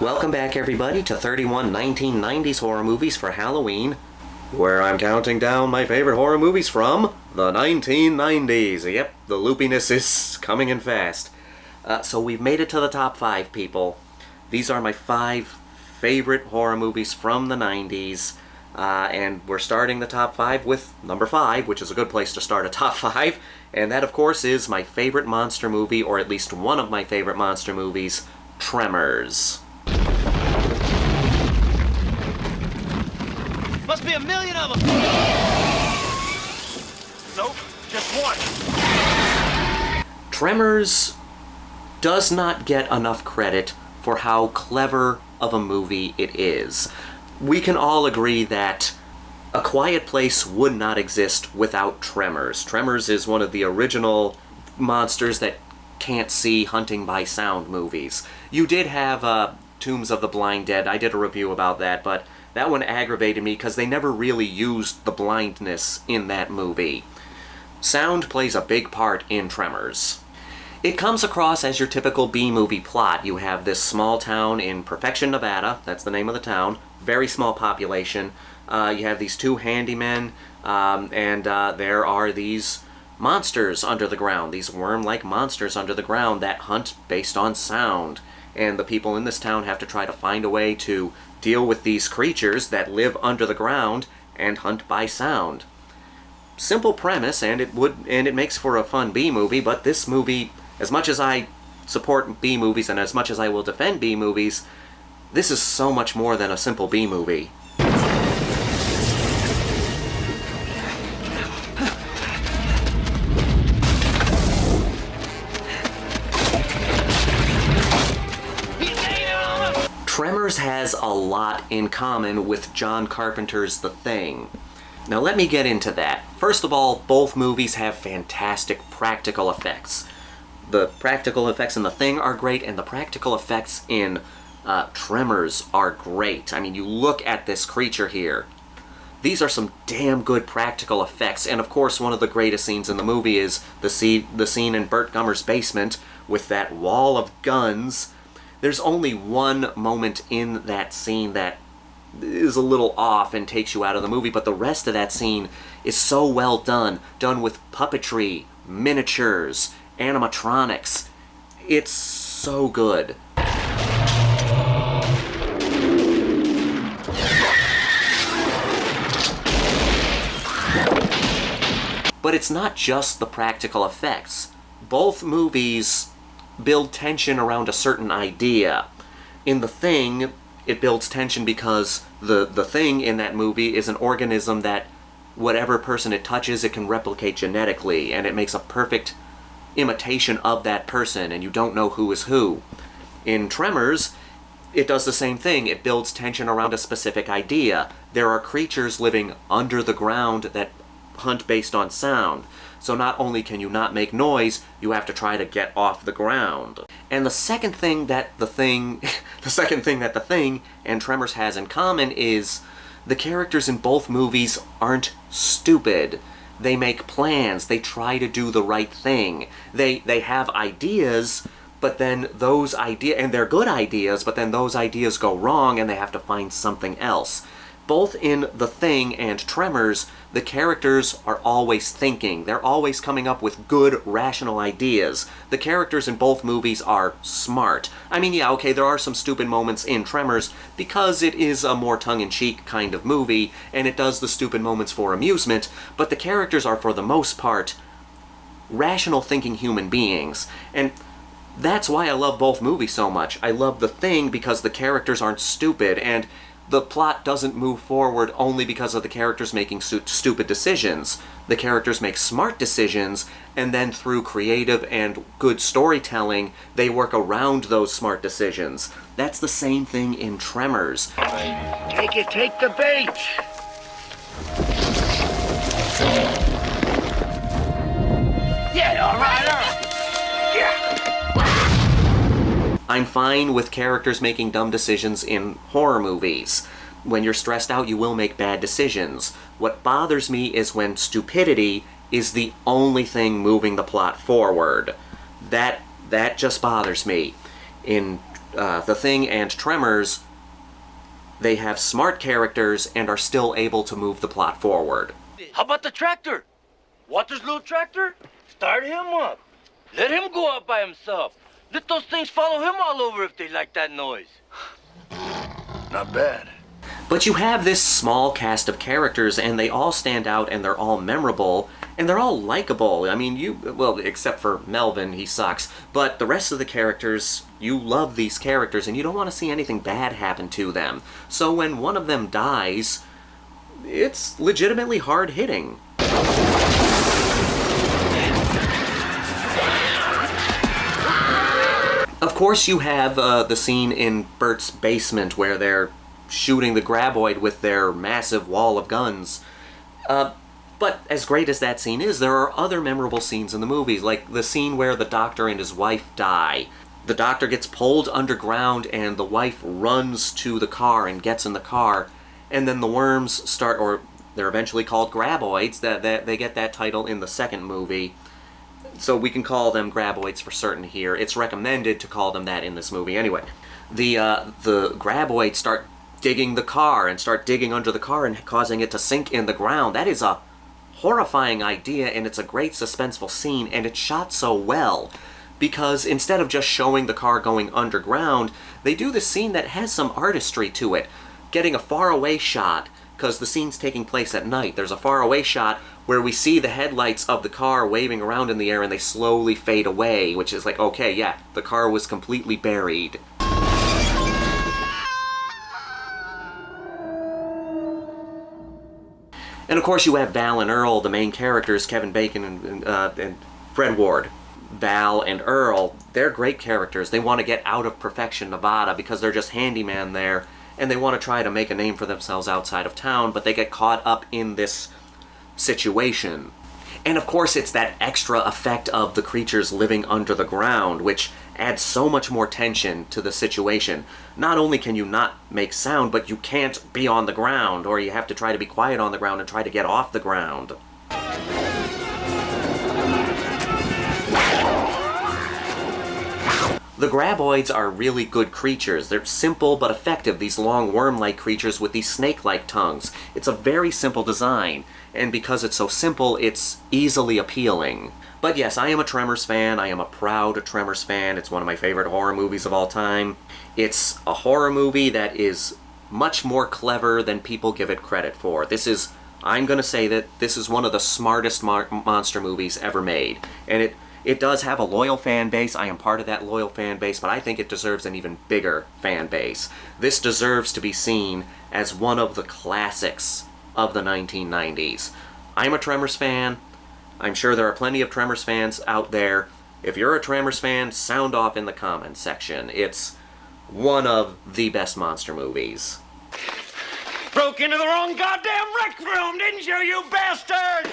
Welcome back, everybody, to 31 1990s horror movies for Halloween, where I'm counting down my favorite horror movies from the 1990s. Yep, the loopiness is coming in fast. So we've made it to the top 5, people. These are my 5 favorite horror movies from the 90s, and we're starting the top 5 with number 5, which is a good place to start a top 5, and that, of course, is my favorite monster movie, or at least one of my favorite monster movies, Tremors. Must be a million of them! Nope, just one. Tremors does not get enough credit for how clever of a movie it is. We can all agree that A Quiet Place would not exist without Tremors. Tremors is one of the original monsters that can't see hunting by sound movies. You did have Tombs of the Blind Dead. I did a review about that, but that one aggravated me because they never really used the blindness in that movie. Sound plays a big part in Tremors. It comes across as your typical B-movie plot. You have this small town in Perfection, Nevada. That's the name of the town. Very small population. You have these 2 handymen, and there are these monsters under the ground, these worm-like monsters under the ground that hunt based on sound. And the people in this town have to try to find a way to deal with these creatures that live under the ground and hunt by sound. Simple premise, and it makes for a fun B-movie, but this movie, as much as I support B-movies and as much as I will defend B-movies, this is so much more than a simple B-movie. Tremors has a lot in common with John Carpenter's The Thing. Now let me get into that. First of all, both movies have fantastic practical effects. The practical effects in The Thing are great, and the practical effects in Tremors are great. I mean, you look at this creature here. These are some damn good practical effects, and of course one of the greatest scenes in the movie is the scene in Burt Gummer's basement with that wall of guns. There's only one moment in that scene that is a little off and takes you out of the movie, but the rest of that scene is so well done with puppetry, miniatures, animatronics. It's so good. But it's not just the practical effects. Both movies build tension around a certain idea. In The Thing, it builds tension because the thing in that movie is an organism that whatever person it touches, it can replicate genetically, and it makes a perfect imitation of that person, and you don't know who is who. In Tremors, it does the same thing. It builds tension around a specific idea. There are creatures living under the ground that hunt based on sound. So not only can you not make noise, you have to try to get off the ground. And the second thing that The Thing and Tremors has in common is the characters in both movies aren't stupid. They make plans. They try to do the right thing. They have ideas, but then those ideas, and they're good ideas, but then those ideas go wrong and they have to find something else. Both in The Thing and Tremors, the characters are always thinking. They're always coming up with good, rational ideas. The characters in both movies are smart. I mean, yeah, okay, there are some stupid moments in Tremors because it is a more tongue-in-cheek kind of movie, and it does the stupid moments for amusement, but the characters are, for the most part, rational thinking human beings. And that's why I love both movies so much. I love The Thing because the characters aren't stupid, and the plot doesn't move forward only because of the characters making stupid decisions. The characters make smart decisions, and then through creative and good storytelling, they work around those smart decisions. That's the same thing in Tremors. Take the bait! Yeah, all right. I'm fine with characters making dumb decisions in horror movies. When you're stressed out, you will make bad decisions. What bothers me is when stupidity is the only thing moving the plot forward. That just bothers me. In The Thing and Tremors, they have smart characters and are still able to move the plot forward. How about the tractor? Walter's little tractor? Start him up. Let him go out by himself. Let those things follow him all over if they like that noise. Not bad. But you have this small cast of characters, and they all stand out, and they're all memorable, and they're all likable. I mean, well, except for Melvin, he sucks. But the rest of the characters, you love these characters, and you don't want to see anything bad happen to them. So when one of them dies, it's legitimately hard-hitting. Of course, you have the scene in Bert's basement where they're shooting the graboid with their massive wall of guns. But as great as that scene is, there are other memorable scenes in the movies, like the scene where the doctor and his wife die. The doctor gets pulled underground and the wife runs to the car and gets in the car, and then the worms start, or they're eventually called graboids, that they get that title in the second movie. So we can call them graboids for certain here. It's recommended to call them that in this movie anyway. The graboids start digging the car and start digging under the car and causing it to sink in the ground. That is a horrifying idea, and it's a great suspenseful scene, and it's shot so well. Because instead of just showing the car going underground, they do this scene that has some artistry to it. Getting a faraway shot, because the scene's taking place at night. There's a faraway shot where we see the headlights of the car waving around in the air and they slowly fade away, which is like, okay, yeah, the car was completely buried. And of course you have Val and Earl, the main characters, Kevin Bacon and Fred Ward. Val and Earl, they're great characters. They want to get out of Perfection, Nevada, because they're just handyman there, and they want to try to make a name for themselves outside of town, but they get caught up in this situation. And of course it's that extra effect of the creatures living under the ground, which adds so much more tension to the situation. Not only can you not make sound, but you can't be on the ground, or you have to try to be quiet on the ground and try to get off the ground. The graboids are really good creatures. They're simple but effective, these long worm-like creatures with these snake-like tongues. It's a very simple design, and because it's so simple, it's easily appealing. But yes, I am a Tremors fan. I am a proud Tremors fan. It's one of my favorite horror movies of all time. It's a horror movie that is much more clever than people give it credit for. I'm gonna say that this is one of the smartest monster movies ever made. And it does have a loyal fan base. I am part of that loyal fan base, but I think it deserves an even bigger fan base. This deserves to be seen as one of the classics of the 1990s. I'm a Tremors fan. I'm sure there are plenty of Tremors fans out there. If you're a Tremors fan, sound off in the comments section. It's one of the best monster movies. Broke into the wrong goddamn rec room, didn't you, you bastard?